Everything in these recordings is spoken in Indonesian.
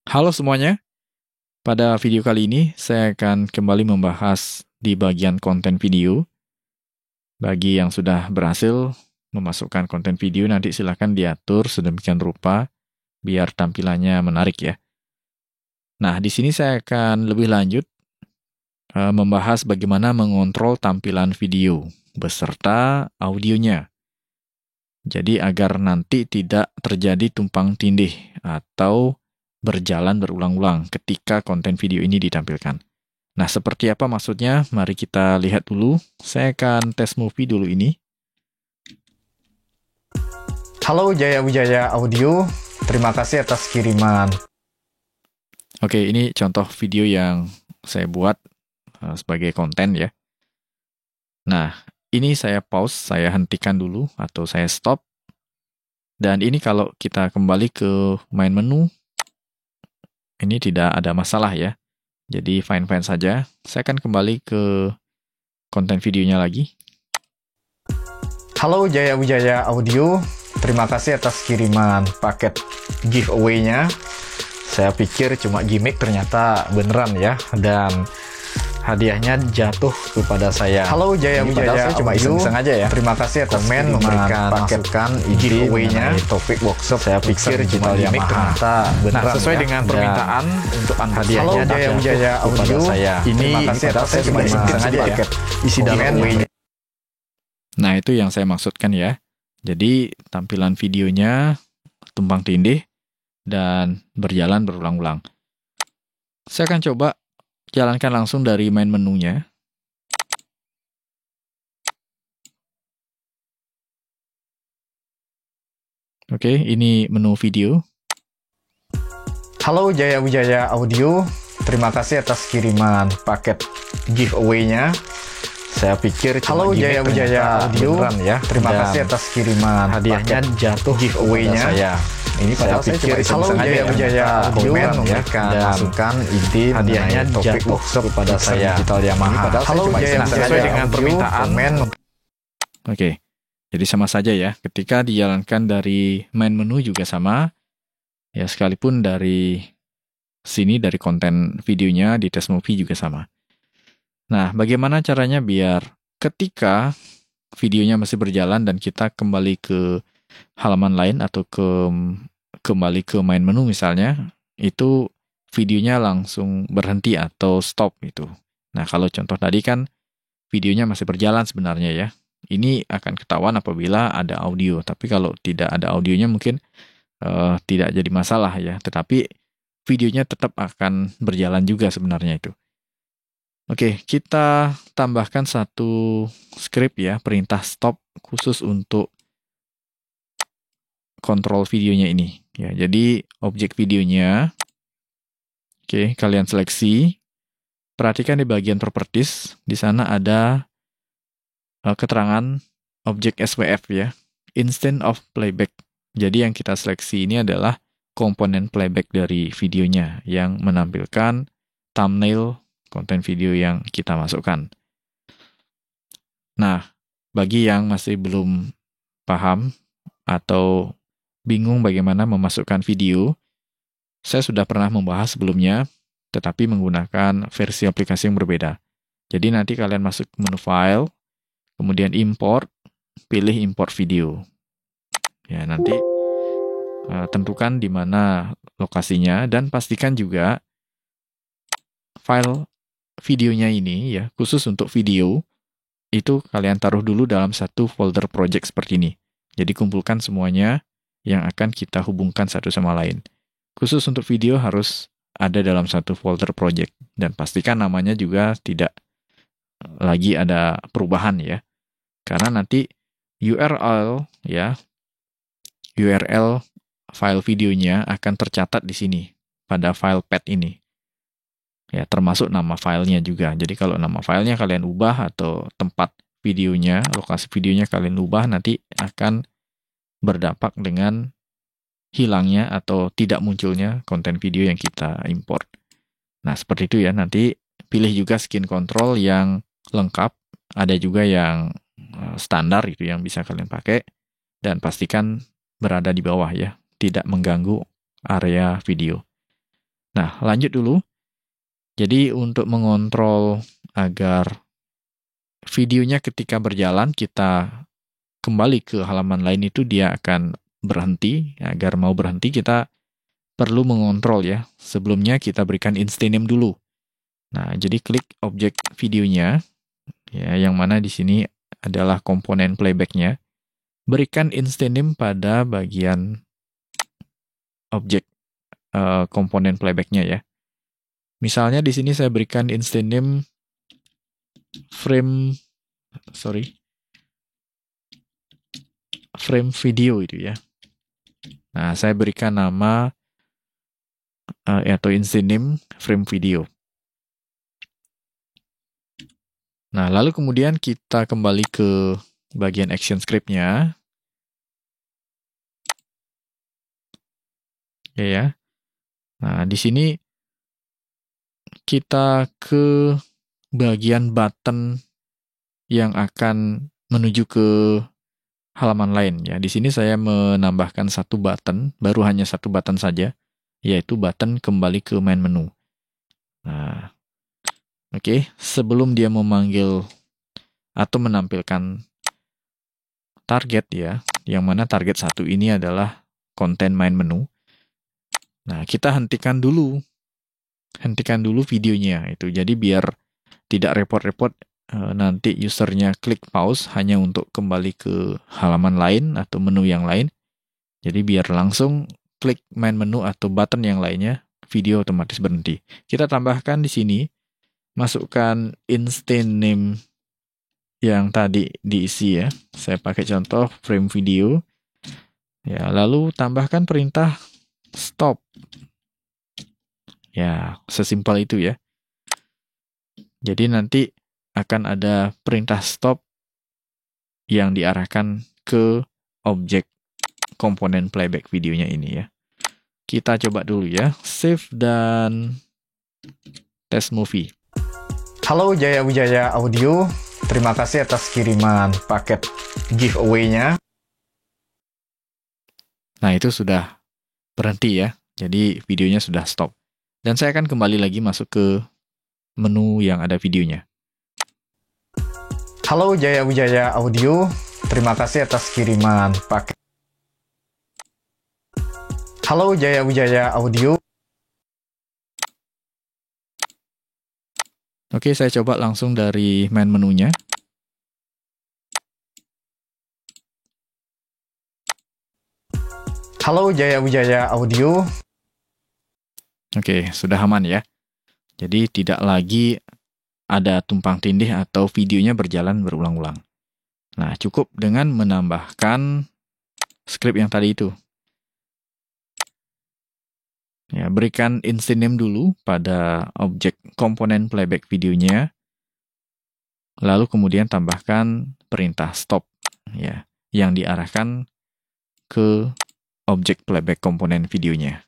Halo semuanya, pada video kali ini saya akan kembali membahas di bagian konten video. Bagi yang sudah berhasil memasukkan konten video, nanti silahkan diatur sedemikian rupa biar tampilannya menarik ya. Nah, di sini saya akan lebih lanjut membahas bagaimana mengontrol tampilan video beserta audionya. Jadi agar nanti tidak terjadi tumpang tindih atau berjalan berulang-ulang ketika konten video ini ditampilkan. Nah, seperti apa maksudnya? Mari kita lihat dulu. Saya akan tes movie dulu ini. Halo Jaya Wijaya Audio, terima kasih atas kiriman. Oke, ini contoh video yang saya buat sebagai konten ya. Nah, ini saya pause, saya hentikan dulu atau saya stop. Dan ini kalau kita kembali ke main menu, ini tidak ada masalah ya. Jadi fine-fine saja. Saya akan kembali ke konten videonya lagi. Halo Jaya Wijaya Audio, terima kasih atas kiriman paket giveaway-nya. Saya pikir cuma gimmick, ternyata beneran ya. Dan hadiahnya jatuh kepada saya. Halo Jaya Wijaya Audio, cuma iseng-iseng aja ya. Terima kasih atas komen memberikan masukan giveaway-nya topik workshop. Saya pikir cuma gimmick, ternyata beneran. Nah, sesuai ya. dengan permintaan untuk hadiahnya Jaya Wijaya Audio saya. Ini terima kasih atas saya cuma iseng-iseng aja ya. Isi giveaway-nya. Nah, itu yang saya maksudkan ya. Jadi, tampilan videonya tumpang tindih dan berjalan berulang-ulang. Saya akan coba jalankan langsung dari main menunya. Oke, ini menu video. Halo Jaya Wijaya Audio, terima kasih atas kiriman paket giveaway-nya. Saya pikir cuma Jaya Wijaya Audio beneran ya. Terima kasih atas kiriman hadiahnya jatuh giveaway-nya saya. Ini padahal saya pikir iseng-iseng aja ya. Wijaya Audio memberikan masukan ide hadiahnya topik workshop kepada saya. Digital Yamaha. Halo Jaya sesuai dengan permintaan. Oke. Jadi sama saja ya. Ketika dijalankan dari main menu juga sama. Ya, sekalipun dari sini, dari konten videonya, di test movie juga sama. Nah, bagaimana caranya biar ketika videonya masih berjalan dan kita kembali ke halaman lain atau kembali ke main menu misalnya, itu videonya langsung berhenti atau stop itu. Nah, kalau contoh tadi kan videonya masih berjalan sebenarnya ya. Ini akan ketahuan apabila ada audio, tapi kalau tidak ada audionya mungkin tidak jadi masalah ya, tetapi videonya tetap akan berjalan juga sebenarnya itu. Oke, kita tambahkan satu script ya, perintah stop khusus untuk kontrol videonya ini. Ya, jadi objek videonya, oke, kalian seleksi. Perhatikan di bagian properties, di sana ada keterangan objek SWF ya, instant of playback. Jadi yang kita seleksi ini adalah komponen playback dari videonya yang menampilkan thumbnail konten video yang kita masukkan. Nah, bagi yang masih belum paham atau bingung bagaimana memasukkan video, saya sudah pernah membahas sebelumnya, tetapi menggunakan versi aplikasi yang berbeda. Jadi nanti kalian masuk menu file, kemudian import, pilih import video. Ya, nanti tentukan di mana lokasinya dan pastikan juga file videonya ini ya, khusus untuk video, itu kalian taruh dulu dalam satu folder project seperti ini. Jadi kumpulkan semuanya yang akan kita hubungkan satu sama lain. Khusus untuk video harus ada dalam satu folder project. Dan pastikan namanya juga tidak lagi ada perubahan ya. Karena nanti URL ya, URL file videonya akan tercatat di sini pada file path ini. Ya, termasuk nama filenya juga. Jadi kalau nama filenya kalian ubah atau tempat videonya, lokasi videonya kalian ubah, nanti akan berdampak dengan hilangnya atau tidak munculnya konten video yang kita import. Nah, seperti itu ya. Nanti pilih juga skin control yang lengkap. Ada juga yang standar itu yang bisa kalian pakai. Dan pastikan berada di bawah ya. Tidak mengganggu area video. Nah, lanjut dulu. Jadi untuk mengontrol agar videonya ketika berjalan, kita kembali ke halaman lain itu dia akan berhenti. Agar mau berhenti, kita perlu mengontrol ya. Sebelumnya kita berikan instance name dulu. Nah, jadi klik objek videonya, ya, yang mana di sini adalah komponen playback-nya. Berikan instance name pada bagian objek komponen playback-nya ya. Misalnya di sini saya berikan instance name frame video itu ya. Nah, saya berikan nama atau instance name frame video. Nah, lalu kemudian kita kembali ke bagian action script-nya. Ya. Nah, di sini kita ke bagian button yang akan menuju ke halaman lain ya. Di sini saya menambahkan satu button, baru hanya satu button saja, yaitu button kembali ke main menu. Nah, oke, sebelum dia memanggil atau menampilkan target ya, yang mana target satu ini adalah konten main menu. Nah, kita hentikan dulu videonya itu. Jadi biar tidak repot-repot nanti usernya klik pause hanya untuk kembali ke halaman lain atau menu yang lain. Jadi biar langsung klik main menu atau button yang lainnya, video otomatis berhenti. Kita tambahkan di sini, masukkan instance name yang tadi diisi ya. Saya pakai contoh frame video. Ya, lalu tambahkan perintah stop. Ya, sesimpel itu ya. Jadi nanti akan ada perintah stop yang diarahkan ke objek komponen playback videonya ini ya. Kita coba dulu ya. Save dan test movie. Halo Jaya Wijaya Audio, terima kasih atas kiriman paket giveaway-nya. Nah, itu sudah berhenti ya. Jadi videonya sudah stop. Dan saya akan kembali lagi masuk ke menu yang ada videonya. Halo Jaya Wijaya Audio, terima kasih atas kiriman paket. Halo Jaya Wijaya Audio. Oke, saya coba langsung dari main menunya. Halo Jaya Wijaya Audio. Oke, sudah aman ya. Jadi tidak lagi ada tumpang tindih atau videonya berjalan berulang-ulang. Nah, cukup dengan menambahkan script yang tadi itu. Ya, berikan instance name dulu pada objek komponen playback videonya. Lalu kemudian tambahkan perintah stop ya, yang diarahkan ke objek playback komponen videonya.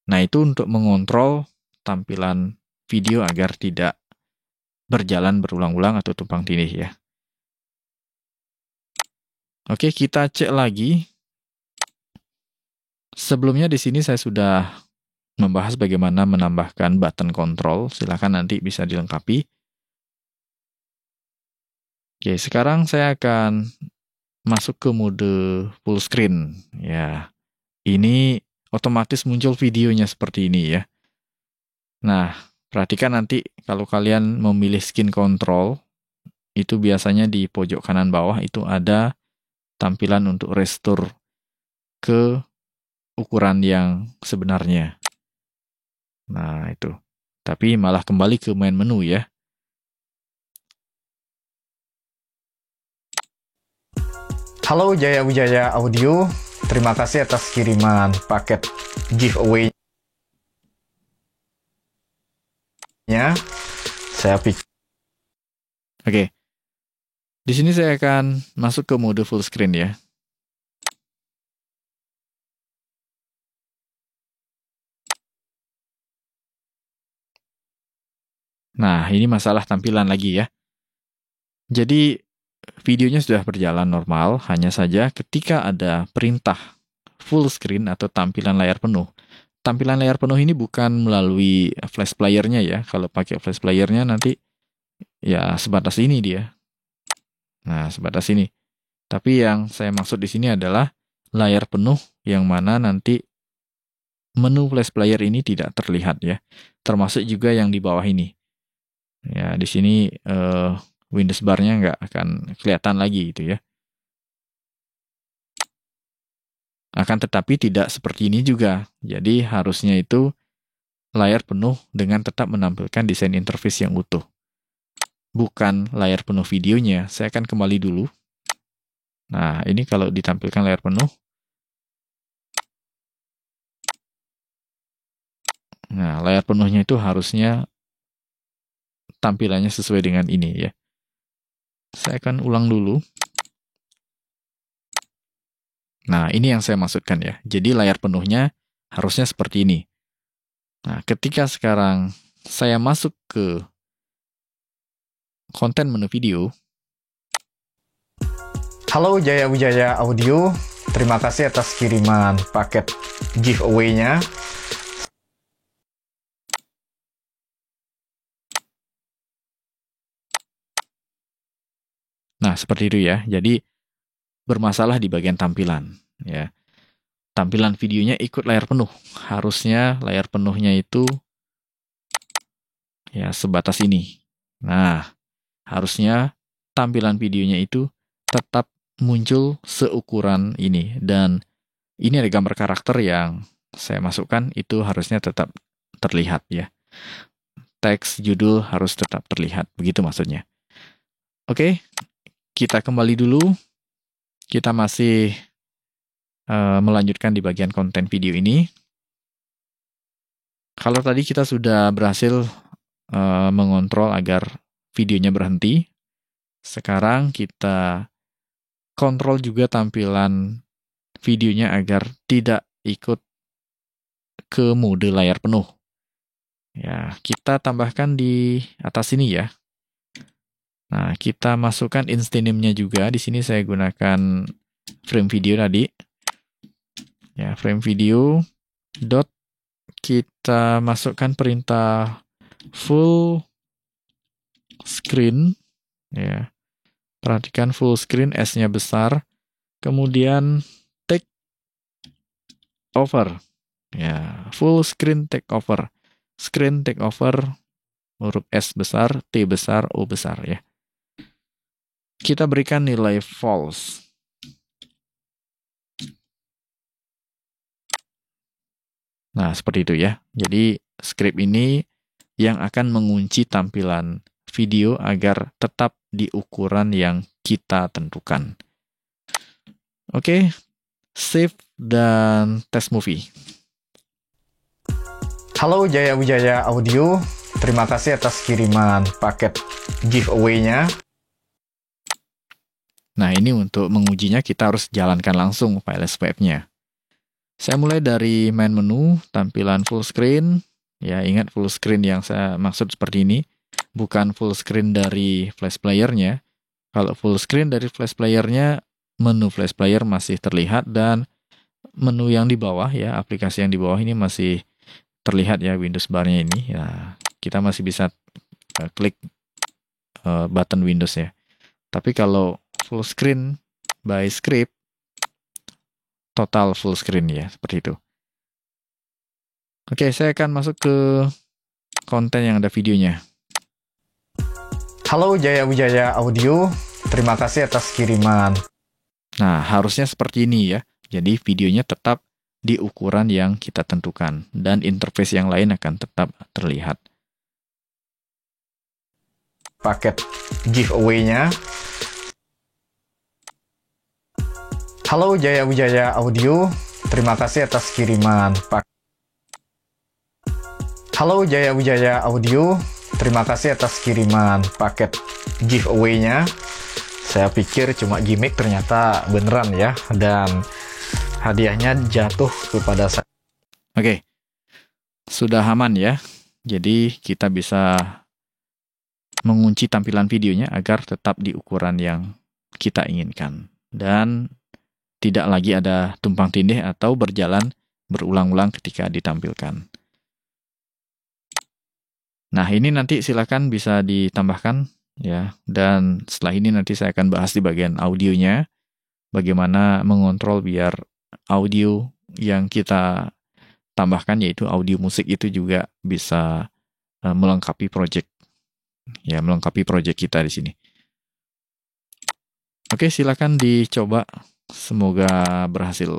Nah, itu untuk mengontrol tampilan video agar tidak berjalan berulang-ulang atau tumpang tindih ya. Oke, kita cek lagi. Sebelumnya di sini saya sudah membahas bagaimana menambahkan button control. Silakan nanti bisa dilengkapi. Oke, sekarang saya akan masuk ke mode full screen. Ya, ini otomatis muncul videonya seperti ini ya. Nah, perhatikan nanti kalau kalian memilih skin control, itu biasanya di pojok kanan bawah itu ada tampilan untuk restore ke ukuran yang sebenarnya. Nah, itu. Tapi malah kembali ke main menu ya. Halo Jaya Wijaya Audio, terima kasih atas kiriman paket giveaway-nya. Saya pikir. Oke. Di sini saya akan masuk ke mode full screen ya. Nah, ini masalah tampilan lagi ya. Jadi, videonya sudah berjalan normal, hanya saja ketika ada perintah full screen atau tampilan layar penuh, tampilan layar penuh ini bukan melalui flash player-nya ya. Kalau pakai flash player-nya nanti ya sebatas ini dia. Nah, sebatas ini. Tapi yang saya maksud di sini adalah layar penuh yang mana nanti menu flash player ini tidak terlihat ya. Termasuk juga yang di bawah ini. Ya, di sini Windows bar-nya nggak akan kelihatan lagi gitu ya. Akan tetapi tidak seperti ini juga. Jadi harusnya itu layar penuh dengan tetap menampilkan desain interface yang utuh. Bukan layar penuh videonya. Saya akan kembali dulu. Nah, ini kalau ditampilkan layar penuh. Nah, layar penuhnya itu harusnya tampilannya sesuai dengan ini ya. Saya akan ulang dulu. Nah, ini yang saya maksudkan ya. Jadi layar penuhnya harusnya seperti ini. Nah, ketika sekarang saya masuk ke konten menu video. Halo Jaya Wijaya Audio, terima kasih atas kiriman paket giveaway-nya. Nah, seperti itu ya. Jadi bermasalah di bagian tampilan ya. Tampilan videonya ikut layar penuh. Harusnya layar penuhnya itu ya sebatas ini. Nah, harusnya tampilan videonya itu tetap muncul seukuran ini. Dan ini ada gambar karakter yang saya masukkan, itu harusnya tetap terlihat ya. Teks judul harus tetap terlihat, begitu maksudnya. Oke, kita kembali dulu. Kita masih melanjutkan di bagian konten video ini. Kalau tadi kita sudah berhasil mengontrol agar videonya berhenti, sekarang kita kontrol juga tampilan videonya agar tidak ikut ke mode layar penuh. Ya, kita tambahkan di atas sini ya. Nah, kita masukkan instaname-nya juga. Di sini saya gunakan frame video tadi. Ya, frame video dot kita masukkan perintah full screen ya. Perhatikan full screen, S-nya besar. Kemudian take over. Ya, full screen take over. Screen take over huruf S besar, T besar, O besar ya. Kita berikan nilai false. Nah, seperti itu ya. Jadi, script ini yang akan mengunci tampilan video agar tetap di ukuran yang kita tentukan. Oke, save dan test movie. Halo Jaya Wijaya Audio, terima kasih atas kiriman paket giveaway-nya. Nah, ini untuk mengujinya kita harus jalankan langsung file swap-nya. Saya mulai dari main menu, tampilan full screen. Ya, ingat full screen yang saya maksud seperti ini. Bukan full screen dari flash player-nya. Kalau full screen dari flash player-nya, menu flash player masih terlihat dan menu yang di bawah ya, aplikasi yang di bawah ini masih terlihat ya, Windows bar-nya ini. Ya, kita masih bisa klik button Windows ya. Tapi kalau full screen by script, total full screen ya, seperti itu. Oke, saya akan masuk ke konten yang ada videonya. Halo Jaya Wijaya Audio, terima kasih atas kiriman. Nah, harusnya seperti ini ya. Jadi videonya tetap di ukuran yang kita tentukan dan interface yang lain akan tetap terlihat. Paket giveaway-nya. Halo Jaya Wijaya Audio, terima kasih atas kiriman paket. Halo Jaya Wijaya Audio, terima kasih atas kiriman paket giveaway-nya. Saya pikir cuma gimmick, ternyata beneran ya. Dan hadiahnya jatuh kepada saya. Oke, sudah aman ya. Jadi kita bisa mengunci tampilan videonya agar tetap di ukuran yang kita inginkan. Dan tidak lagi ada tumpang tindih atau berjalan berulang-ulang ketika ditampilkan. Nah, ini nanti silakan bisa ditambahkan ya. Dan setelah ini nanti saya akan bahas di bagian audionya, bagaimana mengontrol biar audio yang kita tambahkan, yaitu audio musik itu juga bisa melengkapi project kita di sini. Oke, silakan dicoba. Semoga berhasil.